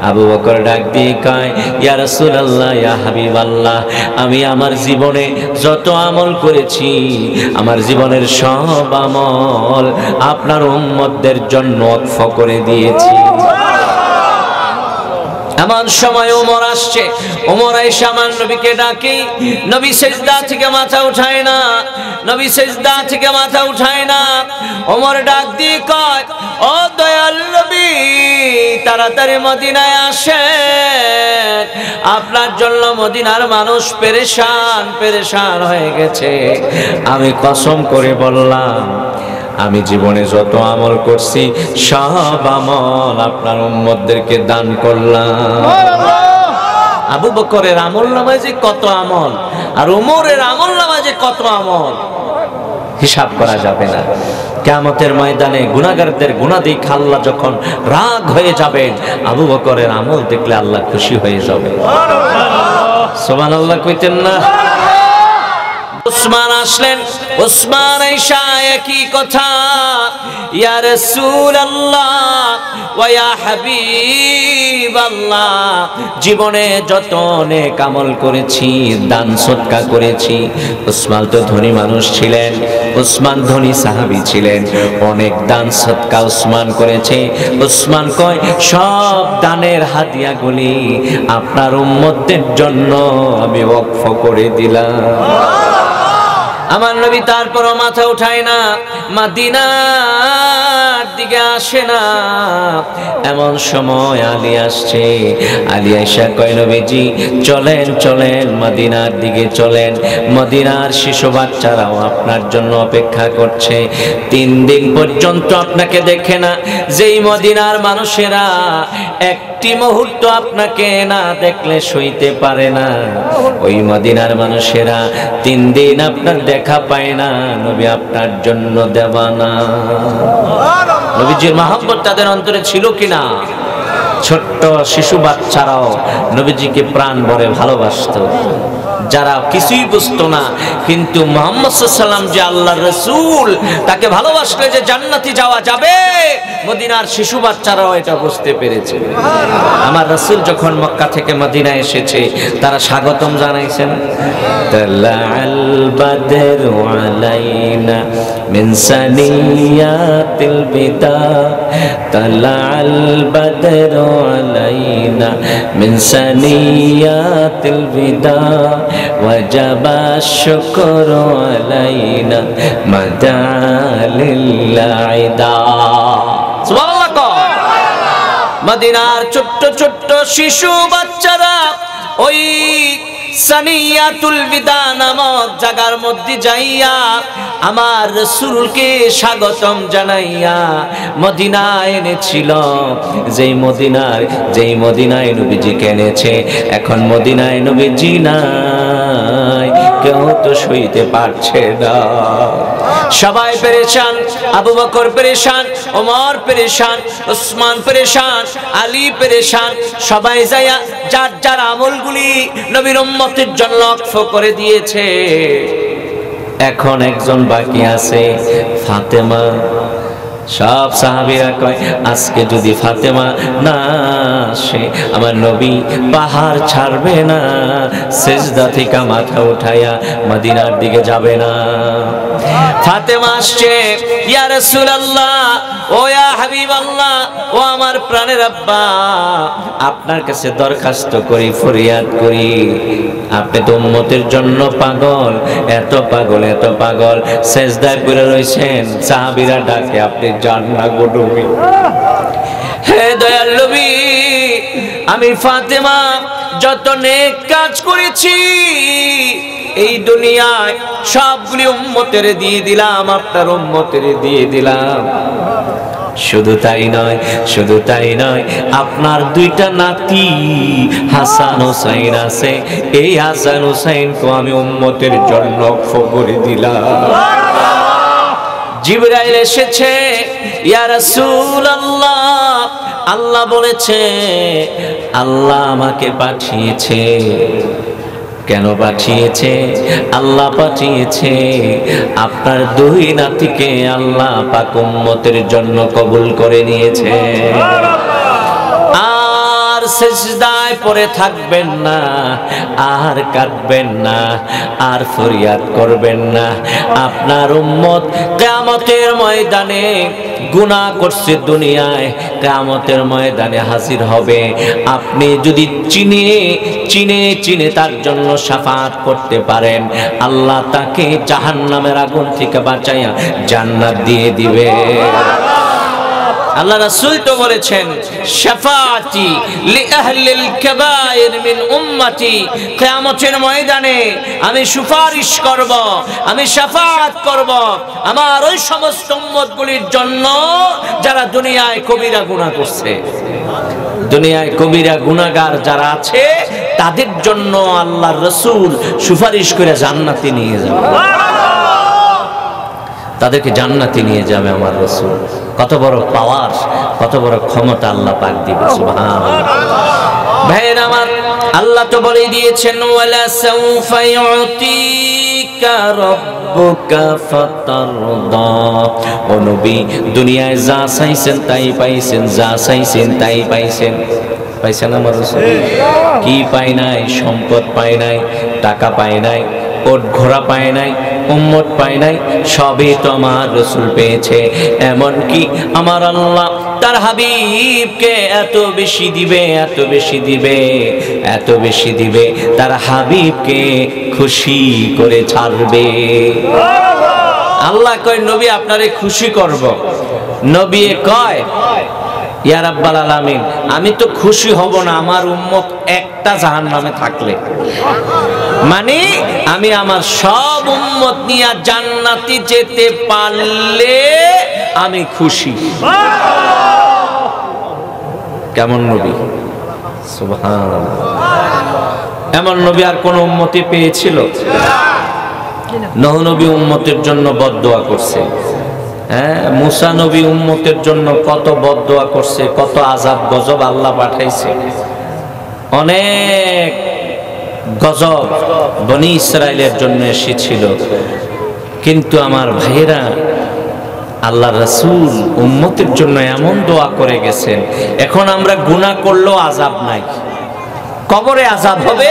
আবু বকর ডাক দিয়ে কয়, ইয়া রাসূলুল্লাহ, ইয়া হাবিবাল্লাহ, আমি আমার জীবনে যত আমল করেছি, আমার জীবনের সব আমল আপনার উম্মতদের জন্য ওয়াকফ করে দিয়েছি। এমন সময় ওমর আসছে, ওমর এসে আমার নবীকে ডাকে, নবী সিজদা থেকে মাথা উঠায় না, নবী সিজদা থেকে মাথা উঠায় না। ওমর ডাক দিয়ে কয়, ও দয়াল নবী, তাড়াতাড়ি মদিনায় আসেন, আপনার জন্য মদিনার মানুষ পেরেশান পেরেশান হয়ে গেছে। আমি কসম করে বললাম, আমি জীবনে যত আমল করছি সব আমল আপনার উম্মতদেরকে দান করলাম। আবু বকরের আমল নামায় যে কত আমল, আর ওমরের আমল নামায় যে কত আমল, হিসাব করা যাবে না। কিয়ামতের ময়দানে গুনাহগারদের গুনাহ দেখে আল্লাহ যখন রাগ হয়ে যাবেন, আবু বকরের আমল দেখলে আল্লাহ খুশি হয়ে যাবে। সুবহানাল্লাহ কইতেন না? উসমান আসলেন, উসমান আয়েশা একই কথা, ইয়া রাসূলুল্লাহ ওয়া ইয়া হাবিবাল্লাহ, জীবনে যত নেক আমল করেছি, দান সদকা করেছি। উসমান তো ধনী মানুষ ছিলেন, উসমান ধনী সাহাবী ছিলেন, অনেক দান সদকা উসমান করেছে। উসমান কয়, সব দানের হাদিয়াগুলি আপনার উম্মতদের জন্য আমি ওয়াকফ করে দিলাম। আমার নবী তারপরও মাথা উঠায় না, মদিনার দিকে আসে না। এমন সময় আলী আসছে, আলী আয়েশা কয়, নবীজি চলেন চলেন, মদিনার দিকে চলেন, মদিনার শিশু বাচ্চারাও আপনার জন্য অপেক্ষা করছে। 3 দিন পর্যন্ত আপনাকে দেখে না, যেই মদিনার মানুষেরা একটি মুহূর্ত আপনাকে না দেখলে সইতে পারে না, ওই মদিনার মানুষেরা 3 দিন আপনার দেখা পায় না, নবী আপনার জন্য দেওয়ানা। নবীজির মহব্বত তাদের অন্তরে ছিল কিনা? ছোট্ট শিশু বাচ্চারাও নবীজিকে প্রাণ ভরে ভালোবাসতো। যারা কিছুই বুঝতো না, কিন্তু মুহাম্মদ সাল্লাল্লাহু আলাইহি ওয়াসাল্লাম যে আল্লাহর রাসূল, তাকে ভালোবাসলে যে জান্নাতে যাওয়া যাবে, মদিনার শিশু বাচ্চারাও এটা বুঝতে পেরেছে। আমার রাসূল যখন মক্কা থেকে মদিনায় এসেছে, তারা স্বাগতম জানাইছেন, তালাআল বাদরু আলাইনা মিন সানিয়াতিল বিদা, তালাআল বাদরু আলাইনা মিন সানিয়াতিল বিদা, ওয়াজাবা শুকরু আলাইনা মাদা লিল্লাইদা। সুবহানাল্লাহ। মদিনার ছোট্ট ছোট্ট শিশু বাচ্চারা ওই সানিয়াতুল বিদা নামক জায়গার মধ্যে যাইয়া আমার রাসূলকে স্বাগতম জানাইয়া মদিনায় এনেছিল। যেই মদিনায় নবীজিকে এনেছে, এখন মদিনায় নবীজি নাই, কেউ তো সইতে পারছে না। সবাই পেরেশান, আবু বকর পেরেশান, ওমর পেরেশান, উসমান পেরেশান, আলী পেরেশান। সবাই যায়া যার যার আমলগুলি নবীর উম্মতের জন্য ওয়াকফ করে দিয়েছে। এখন একজন বাকি আছে, ফাতেমা। সব সাহাবীরা কয়, আজকে যদি ফাতেমা না আসে, আমার নবী পাহাড় ছাড়বে না, সিজদা থেকে মাথা উঠাইয়া মদিনার দিকে যাবে না। ফাতেমা আসছে, ইয়া রাসূলুল্লাহ, ও ইয়া হাবিবাল্লাহ, ও আমার প্রাণের আব্বা, আপনার কাছে দরখাস্ত করি, ফরিয়াদ করি, আপনি তো উম্মতের জন্য পাগল, এত পাগল এত পাগল, সিজদায় পড়ে রইছেন, সাহাবীরা ডাকে, আপনি যান না গো নবী। হে দয়াল নবী, আমি ফাতেমা যত নেক কাজ করেছি এই দুনিয়ায় সবগুলি উম্মতের দিয়ে দিলাম, আপনার উম্মতের দিয়ে দিলাম। শুধু তাই নয়, আপনার 2টা নাতি হাসান হোসাইন আছে, এই হাসান হোসাইনকে আমি উম্মতের জন্য ওয়াকফ করে দিলাম। জিবরাইল এসেছে, ইয়া রাসূলুল্লাহ, আল্লাহ বলেছে, আল্লাহ আমাকে পাঠিয়েছে। কেন পাঠিয়েছে? আল্লাহ পাঠিয়েছে আপনার 2 নাতিকে আল্লাহ পাক উম্মতের জন্য কবুল করে নিয়েছে। আর সিজদায় পড়ে থাকবেন না, আর কাঁদবেন না, আর ফরিয়াদ করবেন না। আপনার উম্মত কিয়ামতের ময়দানে গুনাহ করছে দুনিয়ায়, কিয়ামতের ময়দানে হাজির হবে। আপনি যদি চিনে চিনে চিনে তার জন্য শাফাআত করতে পারেন, আল্লাহ তাকে জাহান্নামের আগুন থেকে বাঁচাইয়া জান্নাত দিয়ে দিবে। আল্লাহ রাসূল তো বলেছেন, শাফাআতি লি আহলিল কাবায়ের মিন উম্মতি, কিয়ামতের ময়দানে আমি সুপারিশ করব, আমি শাফাআত করব আমার ওই সমস্ত উম্মতগুলির জন্য যারা দুনিয়ায় কবিরা গুনাহ করছে। দুনিয়ায় কবিরা গুনাহগার যারা আছে তাদের জন্য আল্লাহর রাসূল সুপারিশ করে জান্নাতে নিয়ে যাবে, তাদেরকে জান্নাতে নিয়ে যাবে আমার রাসূল। কত বড় পাওয়ার, কত বড় ক্ষমতা আল্লাহ পাক দিবে, সুবহানাল্লাহ। ভাইরা আমার, আল্লাহ তো বলে দিয়েছেন, ওয়ালা সাউফা ইউতিকা রাব্বুকা ফাতারদা। ও নবী, দুনিয়ায় যা চাইছেন তাই পাইছেন, যা চাইছেন তাই পাইছেন। পাইছেন আমার রাসূল? কি পায় নাই? সম্পদ পায় নাই, টাকা পায় নাই, ওট ঘোড়া পায় নাই, উম্মত পায় নাই, সবই তো আমার রাসূল পেয়েছে। এমন কি আমার আল্লাহ তার হাবিবকে এত বেশি দিবে, এত বেশি দিবে, এত বেশি দিবে, তার হাবিবকে খুশি করে ছাড়বে। আল্লাহ কয়, নবী আপনারে খুশি করব। নবী কয়, ইয়া রাব্বাল আলামিন, আমি তো খুশি হব না আমার উম্মত একটা জাহান্নামে থাকলে। মানে আমি আমার সব উম্মত নিয়ে জান্নাতে যেতে পারলে আমি খুশি। কেমন নবী, সুবহানাল্লাহ। এমন নবী আর কোন উম্মতে পেয়েছিল? নূহ নবী উম্মতের জন্য বদদোয়া করছে। হ্যাঁ, মুসা নবী উম্মতের জন্য কত বদদোয়া করছে, কত আযাব গজব আল্লাহ পাঠাইছে। অনেক গজব বনি ইসরাইলের জন্য এসেছিল। কিন্তু আমার ভাইয়েরা, আল্লাহ রাসূল উম্মতের জন্য এমন দোয়া করে গেছেন, এখন আমরা গুনাহ করলেও আযাব নাই। কবরে আযাব হবে,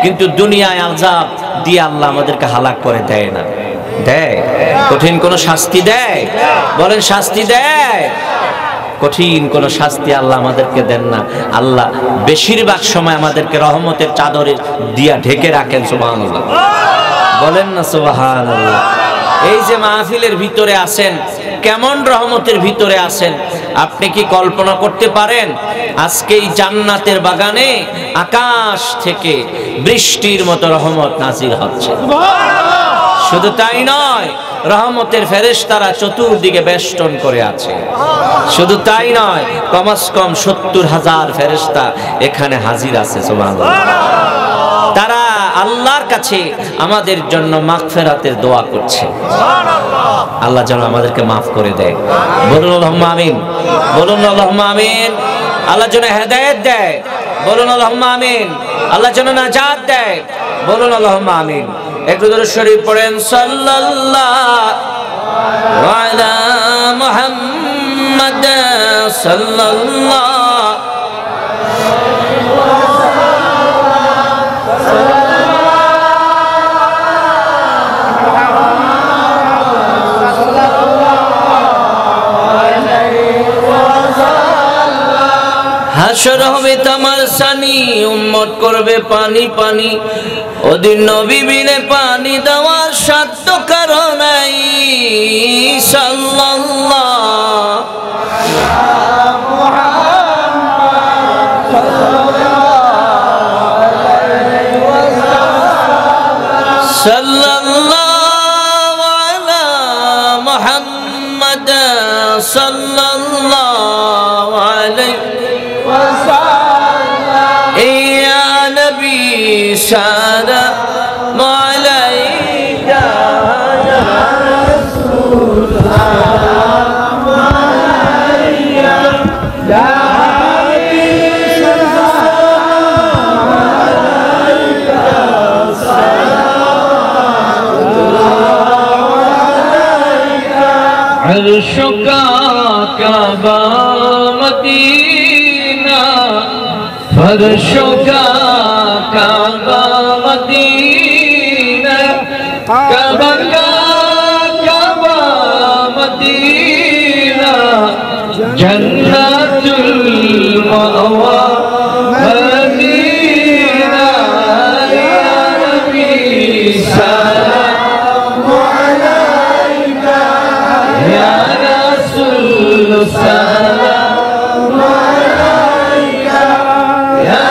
কিন্তু দুনিয়ায় আযাব দিয়ে আল্লাহ আমাদেরকে হালাক করে দেয় না। দেয়? কঠিন কোন শাস্তি দেয়? বলেন, শাস্তি দেয়? কঠিন কোন শাস্তি আল্লাহ আমাদেরকে দেন না। আল্লাহ বেশিরভাগ সময় আমাদেরকে রহমতের চাদরে দিয়া ঢেকে রাখেন, সুবহানাল্লাহ। বলেন না সুবহানাল্লাহ। এই যে মাহফিলের ভিতরে আছেন, কেমন রহমতের ভিতরে আছেন আপনি কি কল্পনা করতে পারেন? আজকে এই জান্নাতের বাগানে আকাশ থেকে বৃষ্টির মতো রহমত নাজিল হচ্ছে। শুধু তাই নয়, রহমতের ফেরেশতারা চতুর্দিকে বেষ্টন করে আছে। শুধু তাই নয়, কমস কম ৭০,০০০ ফেরেশতা এখানে হাজির আছে, সুবহানাল্লাহ। তারা আল্লাহর কাছে আমাদের জন্য মাগফিরাতের দোয়া করছে। আল্লাহ যেন আমাদেরকে মাফ করে দেয়। বলুন আল্লাহুম্মা আমিন, বলুন আল্লাহুম্মা আমিন। আল্লাহ যেন হেদায়েত দেয়, বলুন আল্লাহুম্মা আমিন। আল্লাহ যেন নাজাত দেয়, বলুন আল্লাহুম্মা আমিন। একটু দরুদ শরীফ পড়েন, সাল্লাল্লাহু আলা মুহাম্মাদ সাল্লাল্লাহু। হাসর হবে তামার সানি, উম্মত করবে পানি পানি। ওদিন নবী বিনে পানি দেওয়ার সাধ্য কারো নাই। সাল্লাল্লাহু আলা মুহাম্মাদ সাল্লাল্লাহু আলাইহি ইয়া নবী সালাম আলাইকা ইয়া রাসূলুল্লাহ আলাইকা ইয়া হাবিব সালাম আলাইকা সালাম আলাইকা আরশুকা কাবা মদিনা अर्शों का काबा मदीना, काबा का काबा मदीना, जन्नतुल मअवा मदीना। या नबी सलाम अलैका, या रसूल सलाम अलैका, या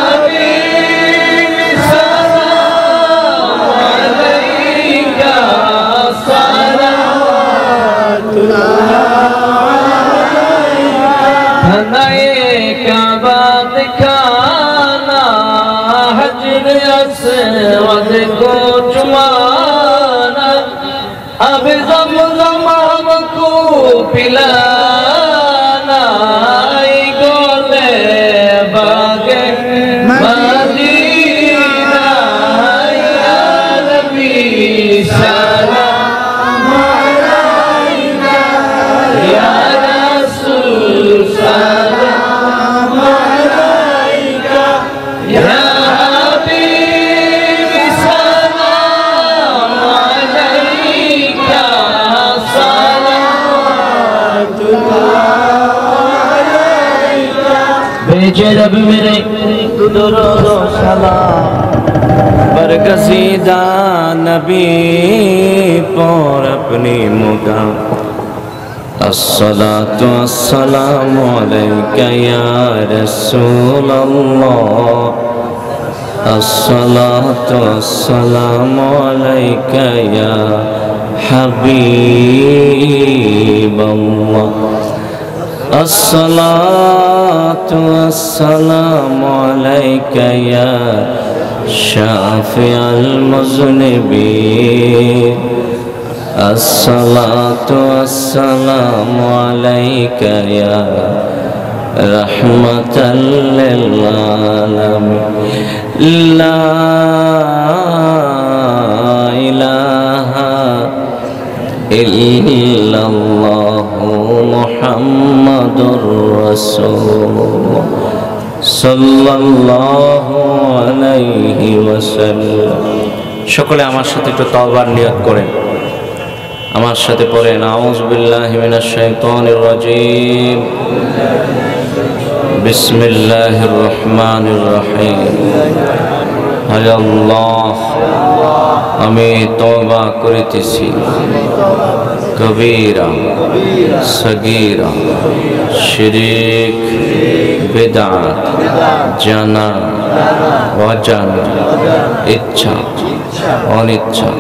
हबीब सलाम अलैका, सलावतुल्लाह हनाए काबा दिखाना, हजर अस्वद को चुमाना, अब ज़मज़म हमको पिलाना, गोले बागे मदीना। या नबी सलाम अलैका, या रसूल सलाम अलैका, या हबीब सलाम अलैका, सलावतुल्लाह अलैका। भेजे रब मेरे दुरूद व सलाम बरगज़ीदा नबी पर अपनी मुदाम। अस्सलातु वस्सलामु अलैका या रसूल अल्लाह, अस्सलातु वस्सलामु अलैका या हबीब अल्लाह, अस्सलातु वस्सलामु अलैका या शाफिअल मुज़निबीन, अस्सलातु वस्सलामु अलैका या रहमतल लिल आलमीन। ला इलाहा इल्लल्लाहु मुहम्मदुर रसूलुल्लाह সাল্লাল্লাহু আলাইহি ওয়াসাল্লাম। সকলে আমার সাথে একটু তওবার নিয়ত করেন, আমার সাথে পড়েন আউযু বিল্লাহি মিনাশ শাইতানির রাজীম, বিসমিল্লাহির রহমানির রহিম। হায় আল্লাহ, আমি তওবা করিতেছি কবীরা সগীরা শিরক বিদআত জানা অজানা ইচ্ছা অনিচ্ছা